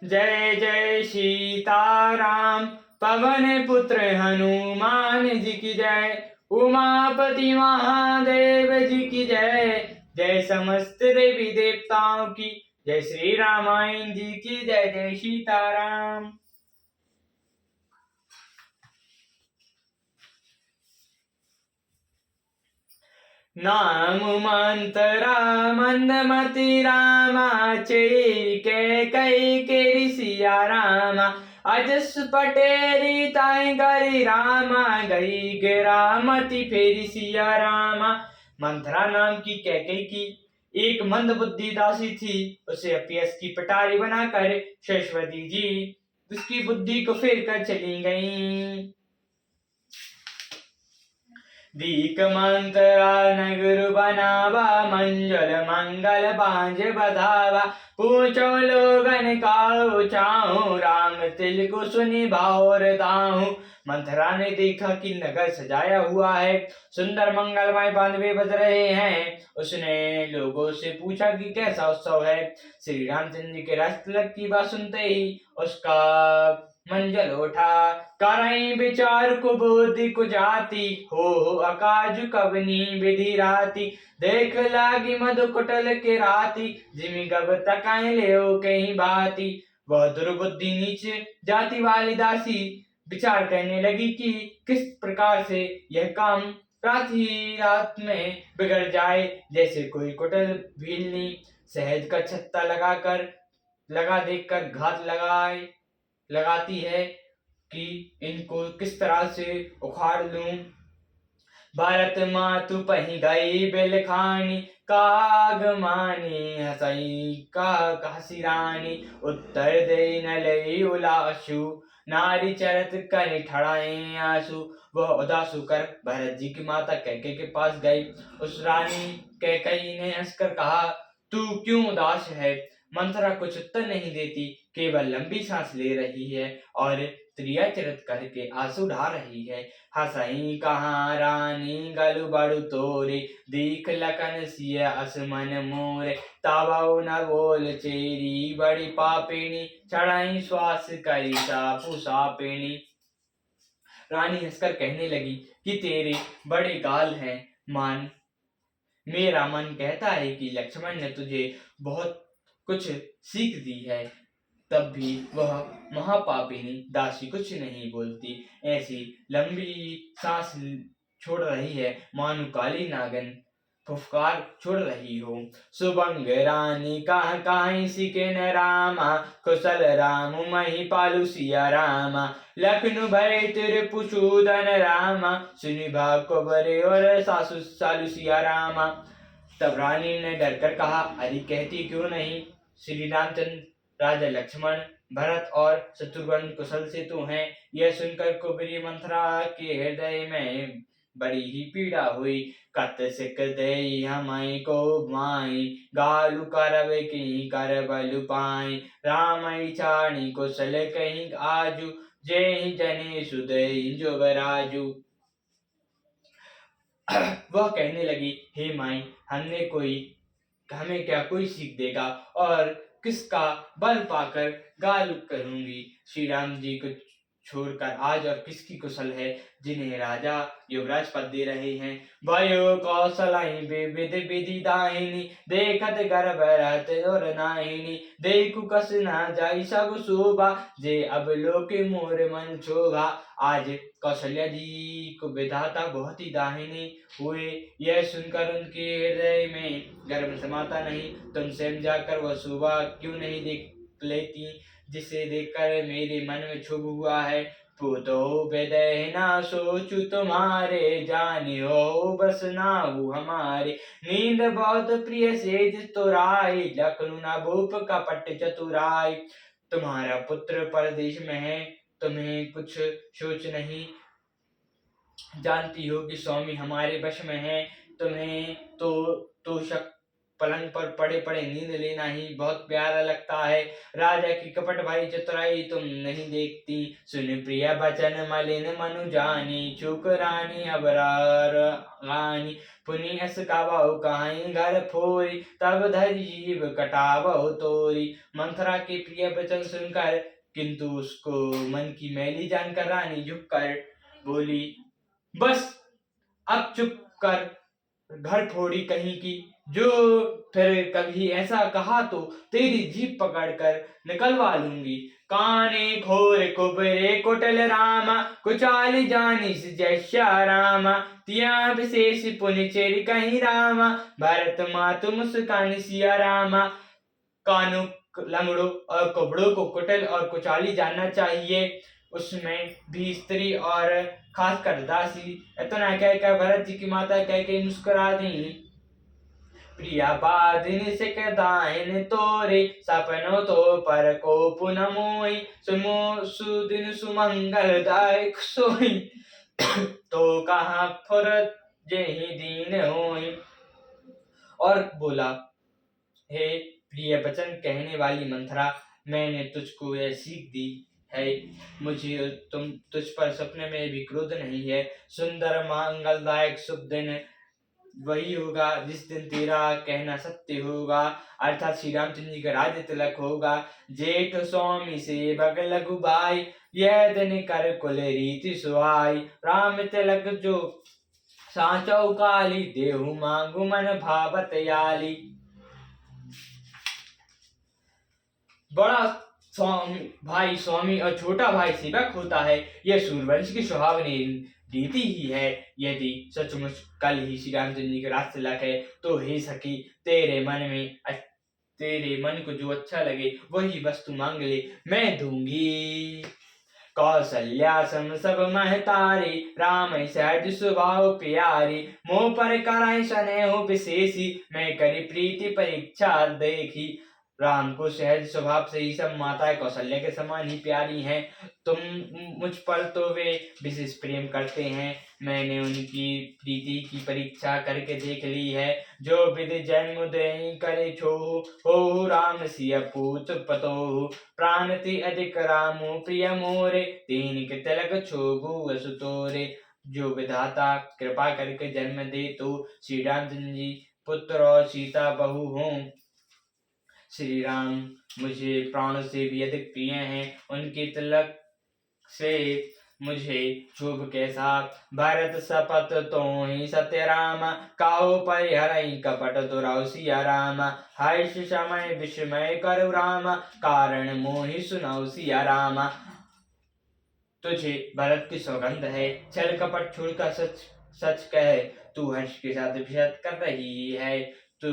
जय जय सीताराम। पवन पुत्र हनुमान जी की जय। उमापति महादेव जी की जय। जय समस्त देवी देवताओं की जय। श्री रामायण जी की जय। जय सीताराम। नाम मंतरा मंदमति रामा चेरी कई केरी सिया रामा। अजस पटेरी ताई गरी रामा गई गिरामती फेरी सिया रामा। मंथरा नाम की कैकई की एक मंद बुद्धि दासी थी। उसे अपयस की पटारी बनाकर सरस्वती जी उसकी बुद्धि को फेर कर चली गईं। दीक मंत्रा नगर बनावा मंजल मंगल बांझ बधावा। पूछो लोगन काऊ चाहूं राम तिल को सुनी बावर दाहूं। मंथरा ने देखा कि नगर सजाया हुआ है, सुंदर मंगलमय बांधवे बज रहे हैं। उसने लोगों से पूछा कि कैसा उत्सव है। श्री रामचंद्र जी के राज तिलक की बात सुनते ही उसका मंजल उठा। करई विचार को बुद्धि को जाती हो अकाज कवनी विधि राती। देख लागी मधु कुटल के राती जिमी गब तकाए ले कहीं बाती। वह दुर्बुद्धि नीच जाति वाली दासी विचार करने लगी कि किस प्रकार से यह काम रात ही रात में बिगड़ जाए। जैसे कोई कुटिल भीलनी शहद का छत्ता लगा देखकर घात लगाती है कि इनको किस तरह से उखाड़ लूं। भारत मातु पही गई बिलखानी काग मानी हसई का हसी रानी। उत्तर दे न लई उलाशु नारी चरत कर ठड़ाए आंसू। वह उदास होकर भरत जी की माता कैकेयी के पास गई। उस रानी कैकेयी ने हंसकर कहा, तू क्यों उदास है। मंथरा कुछ उत्तर नहीं देती, केवल लंबी सांस ले रही है और त्रियाचरित करके आंसू ढा रही है। हसई कहाँ रानी गलु बड़ु तोरे दीख लखन सिय असमन मोरे। ताबऊ न बोल चेरी बड़ी पापिनी चढ़ाई श्वास करी सापु सापिनी। रानी हंसकर कहने लगी कि तेरे बड़े गाल हैं मान। मेरा मन कहता है कि लक्ष्मण ने तुझे बहुत कुछ सीख दी है, तब भी वह महापापिनी दासी कुछ नहीं बोलती। ऐसी लंबी सांस छोड़ रही है मानो काली नागन फुफकार छोड़ रही हो। सुबंग रानी कहाँ कहाँ सिके न रामा कुशल राम मही पालू सिया रामा। लखनु भय तिर पुछूदन रामा सुनि भाग को बरे और सासु सालू सिया रामा। तब रानी ने डर कर कहा, अरे कहती क्यों नहीं। श्री रामचंद्र राजा लक्ष्मण भरत और शत्रुघ्न कुशल से तो हैं। यह सुनकर कुबरी मंथरा के हृदय में बड़ी ही पीड़ा हुई। कत सिक दे हमाई को माई गालु करब की कर बलु पाई। राम छाणी कुशल कहीं आजू जय जने सुदय जुगराजू। वह कहने लगी, हे माई हमें क्या कोई सीख देगा और किसका बल पाकर गाल करूंगी। श्री राम जी को छोड़कर आज और किसकी कुशल है जिन्हें राजा युवराज पद दे रहे हैं। भयो कौशलाई विविध विधि दाहिनी देखत गर्भ रहत और नाहिनी। देखु कस न जाई सब शोभा जे अब लोक मोर मन क्षोभा। आज कौशल्या जी को विधाता बहुत ही दाहिनी हुए। यह सुनकर उनके हृदय में गर्व समाता नहीं। तुम स्वयं जाकर वह शोभा क्यों नहीं देख लेती जिसे देखकर मेरे मन में क्षोभ हुआ है। पूतो विदय ना सोचु तुम्हारे जानियो बस नाऊ हमारे। नींद बहुत प्रिय सेज तुराई लखनु न भूप कपट चतुराई। तुम्हारा पुत्र परदेश में है, तुम्हें कुछ सोच नहीं। जानती हो कि स्वामी हमारे वश में है, तुम्हें तो शक पलंग पर पड़े पड़े नींद लेना ही बहुत प्यारा लगता है। राजा की कपट भाई चतुराई तुम नहीं देखती, सुन प्रिय बचन मलिन मनु जानी, चूक रानी अबरार रानी, पुनि अस गावहु कहाई घर फोरी, तब धरि जीव कटावहु तोरी। मंथरा के प्रिय वचन सुनकर किंतु उसको मन की मैली जानकर रानी झुककर बोली, बस अब चुप कर, घर फोड़ी कहीं की, जो फिर कभी ऐसा कहा तो तेरी जीभ पकड़कर निकलवा लूंगी। काने खोर कुबरे कुटल रामा, कुचाली जानिस जैसा रामा, तिया विशेष पुनि चेरी कहीं रामा, भरत मातु मुस्कान सिया रामा। कानों लंगड़ों और कुबड़ों को कुटिल और कुचाली जानना चाहिए, उसमें भी स्त्री और खासकर दासी। इतना कहकर भरत जी की माता कहके मुस्कुरा दी। प्रिया बाधिन सिक दाहिन तोरे, सपनों तो पर को पुन मोई, सुदिन सुमंगल दायक सोई, तो कहाँ फुरत जेहि दीन होई। और बोला, हे प्रिय वचन कहने वाली मंथरा, मैंने तुझको यह सीख दी है, मुझे तुझ पर सपने में भी क्रोध नहीं है। सुंदर मंगलदायक शुभ दिन वही होगा जिस दिन तेरा कहना सत्य होगा, अर्थात श्री रामचंद्र जी का राज्य तिलक होगा। जेठ स्वामी से बग लघु भाई, यह दिन कर कुल रीति सुहाई, राम तिलक जो सांचौ काली, देहु मांगु मन भावत याली। बड़ा स्वामी और छोटा भाई सेवक होता है, यह सूर्यवंश की सुहावनी रीति ही है। यदि सचमुच कल ही श्री रामचंद्र जी का राज तिलक है तो हे सखी, तेरे मन को जो अच्छा लगे वही वस्तु मांग ले, मैं दूंगी। कौशल्या सम सब महतारी, राम सहज स्वभाव प्यारी, मोह पर कराए स्नेह विशेषी, मैं करी प्रीति परीक्षा देखी। राम को सहज स्वभाव से ही सब माताएं कौशल्या के समान ही प्यारी हैं। तुम मुझ पर तो वे विशेष प्रेम करते हैं, मैंने उनकी प्रीति की परीक्षा करके देख ली है। जो विधि जन्म दे करे छो, हो राम सिय पूत पतो, प्राण ते अधिक रामो प्रिय मोरे, तीन के तिलक छोगु असु तोरे। जो विधाता कृपा करके जन्म दे तो श्री रामचंद्र जी पुत्र और सीता बहू हों। श्री राम मुझे प्राणों से भी अधिक प्रिय हैं, उनके तिलक से मुझे शुभ कैसा। भरत शपथ तो ही सत्य राम, काहू परिहरई कपट दुराऊ सिया राम, हर्ष समय विस्मय करु राम, कारण मोहि सुनाऊ सिया राम। तुझे भरत की सौगंध है, छल कपट छोड़कर सच सच कह, तू हर्ष के साथ विषद कर रही है, तू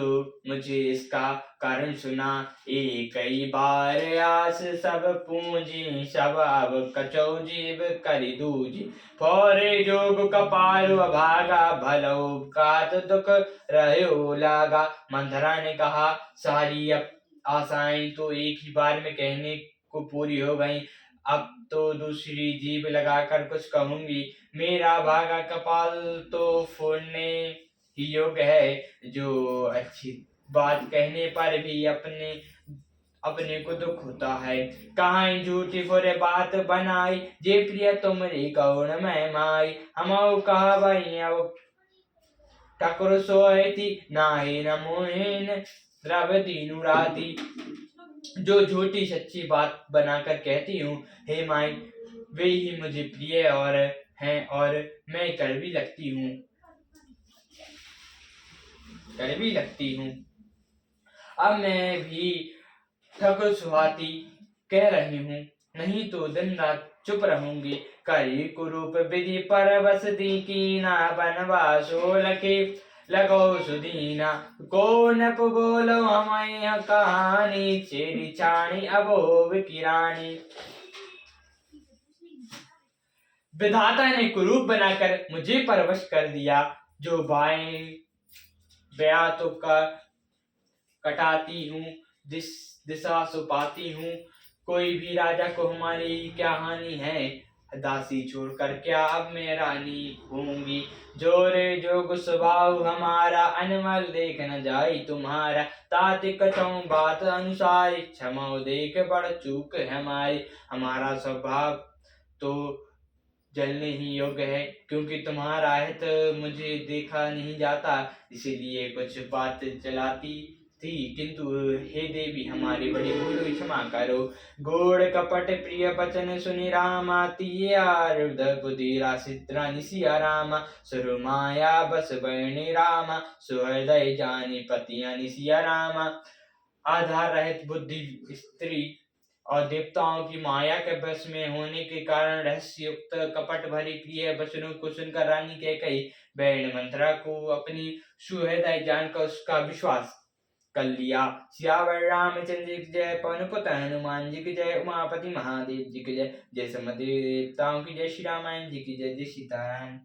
मुझे इसका कारण सुना। एक कई बार आस सब पूंजी, सब अब कचौ जीव करि दूजी, फौरे जोग कपाल भागा, भलो कात दुख रहो लागा। मंथरा ने कहा, सारी अब आशाएं तो एक ही बार में कहने को पूरी हो गई, अब तो दूसरी जीभ लगाकर कुछ कहूंगी। मेरा भागा कपाल तो फोड़ने ही योग्य है, जो अच्छी बात कहने पर भी अपने को दुख होता है। कहाँ झूठी फुरे बात बनाई, जे प्रिय तुमरी कौन मैं माई, हमऊ कहा वही अब ठकुर सोयती, नाहि न मोहिन द्रव दीनु राती। जो झूठी सच्ची बात बनाकर कहती हूँ, हे माई, वे ही मुझे प्रिय और हैं, और मैं कड़वी लगती हूँ। अब मैं भी ठकुर सुहाती कह रही हूँ, नहीं तो दिन रात चुप रहूंगी। करी कुरूप विधि पर बस दी कीना, बनवासो लखे लगो सुदीना, को नप बोलो हमाय कहानी, चेरी चाणी अबोव की रानी। विधाता ने कुरूप बनाकर मुझे परवश कर दिया, जो बाएं बया तो कटाती हूँ, दिशा सो पाती हूँ। कोई भी राजा को हमारी क्या हानि है, दासी छोड़कर क्या अब मैं रानी होंगी। जोरे जोग स्वभाव हमारा, अनमल देख न जाई तुम्हारा। तात कछुँ बात अनुसार, क्षमा देख बड़ चूक हमारी। हमारा स्वभाव तो जलने ही योग्य है, क्योंकि तुम्हारा हित मुझे देखा नहीं जाता, इसीलिए कुछ बात चलाती थी, किंतु हे देवी हमारी बड़ी भूल हुई, क्षमा करो। घोड़ कपट प्रिय बचन सुनि रामा, तिया हृदय बुधिरा सिद्रा निसिया रामा। सुर माया बस बरणी रामा, सुहृदय जानी पतिया निसिया रामा। आधार रहित बुद्धि स्त्री और देवताओं की माया के वश में होने के कारण रहस्य युक्त कपट भरी प्रिय वचनों को सुनकर रानी कैकेयी बहन मंत्रा को अपनी सुहृदय जानकर उसका विश्वास कर लिया। सियावर रामचंद्र जी की जय, पवन पुत्र हनुमान जी की जय, उमापति महादेव जी की जय, जय समस्त देवताओं की जय, श्री रामायण जी की जय, जय सीताराम।